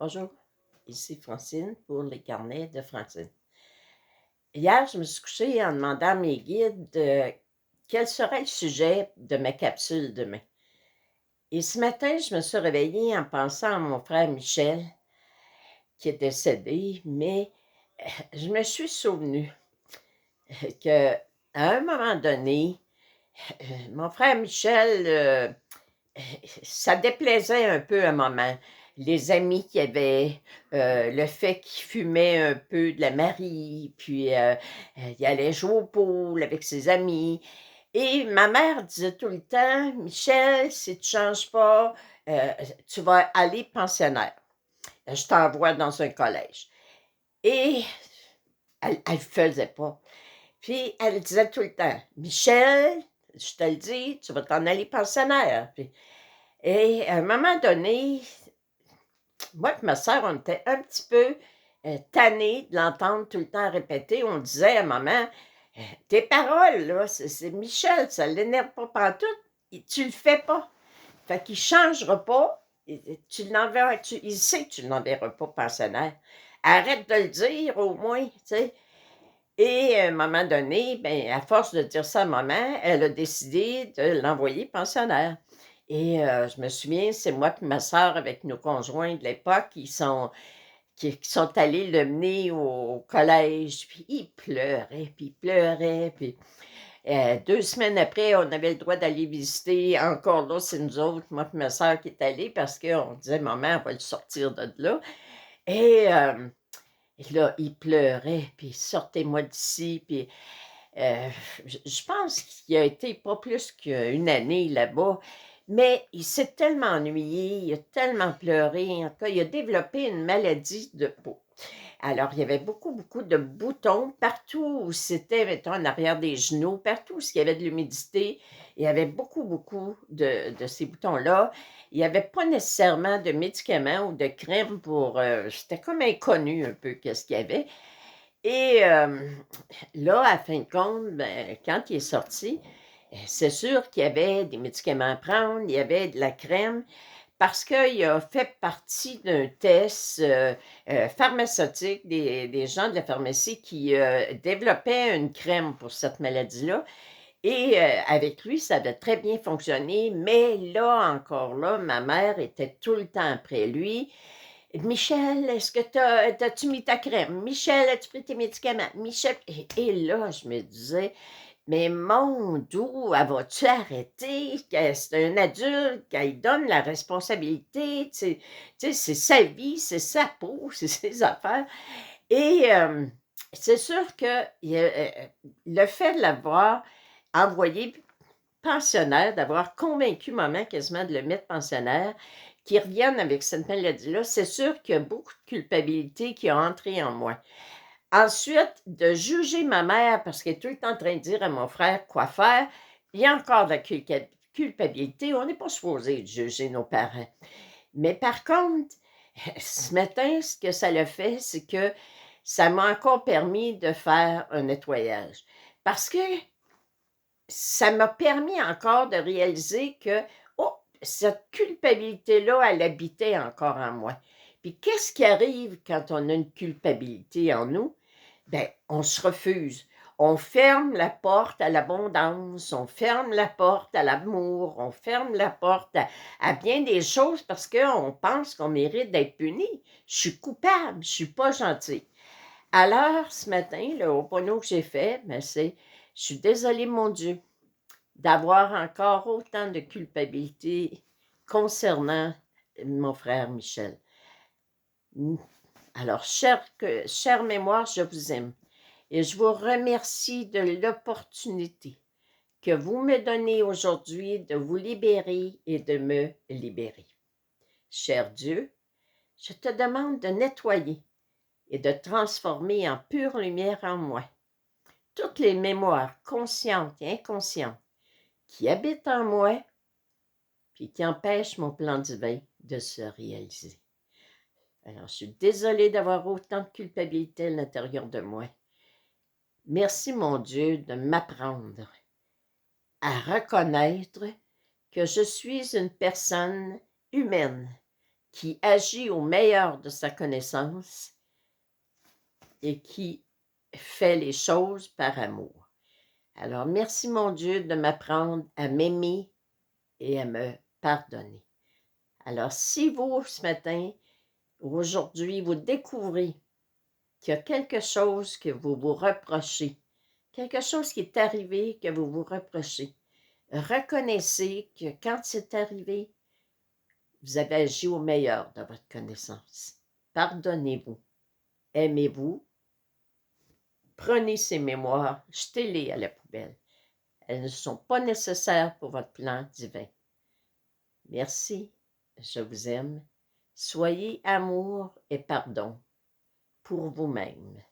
Bonjour, ici Francine pour les carnets de Francine. Hier, je me suis couchée en demandant à mes guides quel serait le sujet de ma capsule demain. Et ce matin, je me suis réveillée en pensant à mon frère Michel, qui est décédé, mais je me suis souvenue qu'à un moment donné, mon frère Michel, ça déplaisait un peu à un moment. Les amis qu'il y avait, le fait qu'il fumait un peu de la Marie, puis, il allait jouer au pool avec ses amis et ma mère disait tout le temps: «Michel, si tu changes pas, heu, tu vas aller pensionnaire. Je t'envoie dans un collège» et elle le faisait pas. Puis elle disait tout le temps: «Michel, je te le dis, tu vas t'en aller pensionnaire». Et à un moment donné, moi et ma sœur, on était un petit peu, tannés de l'entendre tout le temps répéter. On disait à maman: «Tes paroles là, c'est Michel, ça l'énerve pas pantoute, tu le fais pas. Fait qu'il changera pas, tu l'enverras il sait que tu l'enverras pas pensionnaire. Arrête de le dire au moins», tu sais? Et à un moment donné, ben, à force de dire ça à maman, elle a décidé de l'envoyer pensionnaire. Et je me souviens, c'est moi puis ma sœur avec nos conjoints de l'époque qui sont allés le mener au collège, puis il pleurait, puis, 2 semaines après, on avait le droit d'aller visiter. Encore là, c'est nous autres, moi puis ma sœur qui est allés parce qu'on disait: «Maman, on va le sortir de là» et là, il pleurait, puis «Sortez-moi d'ici», puis je pense qu'il a été pas plus qu'une année là-bas, mais il s'est tellement ennuyé, il a tellement pleuré, en tout cas, il a développé une maladie de peau. Alors, il y avait beaucoup, beaucoup de boutons partout où c'était, mettons, en arrière des genoux, partout où il y avait de l'humidité, il y avait beaucoup, beaucoup de ces boutons-là. Il n'y avait pas nécessairement de médicaments ou de crème pour, c'était comme inconnu un peu qu'est-ce qu'il y avait et là, à fin de compte, ben, quand il est sorti, c'est sûr qu'il y avait des médicaments à prendre, il y avait de la crème, parce qu'il a fait partie d'un test, pharmaceutique, des gens de la pharmacie qui, développaient une crème pour cette maladie-là et avec lui, ça avait très bien fonctionné, mais là, encore là, ma mère était tout le temps après lui. «Michel, est-ce que t'as-tu mis ta crème? Michel, as-tu pris tes médicaments? Michel» et là, je me disais: «Mais mon Dieu, elle va-tu arrêter? Que c'est un adulte, qu'elle donne la responsabilité, tu sais, c'est sa vie, c'est sa peau, c'est ses affaires» et c'est sûr que le fait de l'avoir envoyé pensionnaire, d'avoir convaincu maman quasiment de le mettre pensionnaire, qu'il revienne avec cette maladie-là, c'est sûr qu'il y a beaucoup de culpabilité qui a entré en moi. Ensuite, de juger ma mère parce qu'elle est tout le temps en train de dire à mon frère quoi faire, il y a encore de la culpabilité. On n'est pas supposé juger nos parents. Mais par contre, ce matin, ce que ça l'a fait, c'est que ça m'a encore permis de faire un nettoyage. Parce que ça m'a permis encore de réaliser que, oh, cette culpabilité-là, elle habitait encore en moi. Puis qu'est-ce qui arrive quand on a une culpabilité en nous? Ben, on se refuse. On ferme la porte à l'abondance, on ferme la porte à l'amour, on ferme la porte à bien des choses parce qu'on pense qu'on mérite d'être puni. Je suis coupable, je suis pas gentil. Alors, ce matin, le Ho'oponopono que j'ai fait, ben, c'est: «Je suis désolée, mon Dieu, d'avoir encore autant de culpabilité concernant mon frère Michel. Mmh, alors chère mémoire, je vous aime et je vous remercie de l'opportunité que vous me donnez aujourd'hui de vous libérer et de me libérer. Cher Dieu, je te demande de nettoyer et de transformer en pure lumière en moi toutes les mémoires conscientes et inconscientes qui habitent en moi puis qui empêche mon plan divin de se réaliser. Alors, je suis désolée d'avoir autant de culpabilité à l'intérieur de moi. Merci, mon Dieu, de m'apprendre à reconnaître que je suis une personne humaine qui agit au meilleur de sa connaissance et qui fait les choses par amour. Alors, merci mon Dieu de m'apprendre à m'aimer et à me pardonner. Alors, si vous, ce matin ou aujourd'hui, vous découvrez qu'il y a quelque chose que vous vous reprochez, quelque chose qui est arrivé que vous vous reprochez, reconnaissez que quand c'est arrivé, vous avez agi au meilleur de votre connaissance. Pardonnez-vous, aimez-vous, prenez ces mémoires, jetez-les à la poubelle. Elles ne sont pas nécessaires pour votre plan divin. Merci, je vous aime. Soyez amour et pardon pour vous-même.